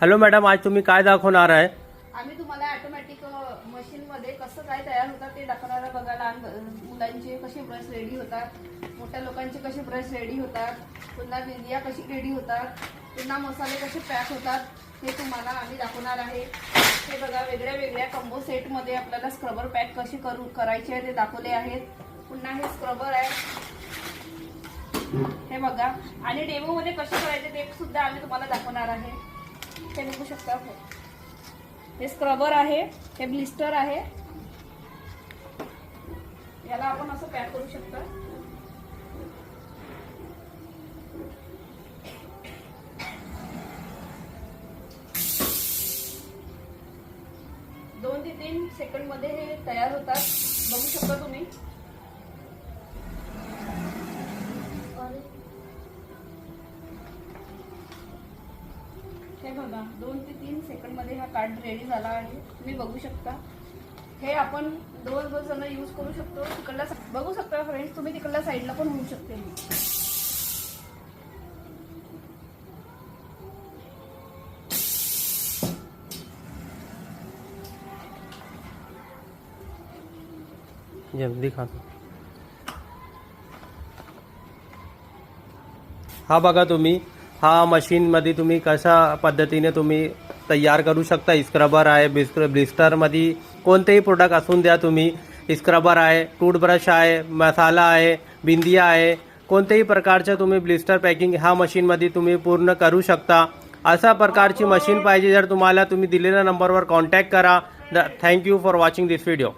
Hello madam, आज तुम्ही काय दाखवणार आहे? आम्ही तुम्हाला ऑटोमॅटिक मशीन मध्ये कसं काय तयार होतात ते दाखवणार आहे बघा. लहान मुलांचे कसे ब्रश रेडी होतात, मोठ्या लोकांचे कसे ब्रश रेडी होतात, पुन्हा बिंदिया कशी रेडी होतात, पुन्हा मसाले कसे पॅक होतात, हे तुम्हाला आम्ही दाखवणार आहे. हे बघा, वेगळ्या वेगळ्या कंबो सेट मध्ये आपल्याला स्क्रबर पॅक कसे करायचे आहे ते दाखवले आहेत. पुन्हा हे स्क्रबर आहे, हे बघा. आणि डेमो मध्ये कसे करायचे ते सुद्धा आम्ही तुम्हाला दाखवणार आहे. हे बघू शकता, हे स्क्रबर आहे, हे ब्लिस्टर आहे. याला आपण असं पॅक करू शकता. दोन ते 3 सेकंड मध्ये हे तयार होतात, बघू शकता तुम्ही. हे बघा, 2 ते 3 सेकंड मध्ये हा कार्ड रेडी झाला आहे, तुम्ही बघू शकता. हे आपण दोन जण यूज करू शकतो. तिकडला बघू शकता फ्रेंड्स, तुम्ही तिकडल्या साईडला पण होऊ शकते. जल्दी खातो. हा बघा तुम्ही, हा मशीनमध्ये तुम्ही कशा पद्धतीने तुम्ही तयार करू शकता. स्क्रबर आहे, ब्लिस्टरमध्ये कोणतेही प्रोडक्ट असून द्या तुम्ही. स्क्रबर आहे, टूथब्रश आहे, मसाला आहे, बिंदिया आहे, कोणत्याही प्रकारचं तुम्ही ब्लिस्टर पॅकिंग ह्या मशीनमध्ये तुम्ही पूर्ण करू शकता. अशा प्रकारची मशीन पाहिजे जर तुम्हाला, तुम्ही दिलेल्या नंबरवर कॉन्टॅक्ट करा. Thank you for watching this video.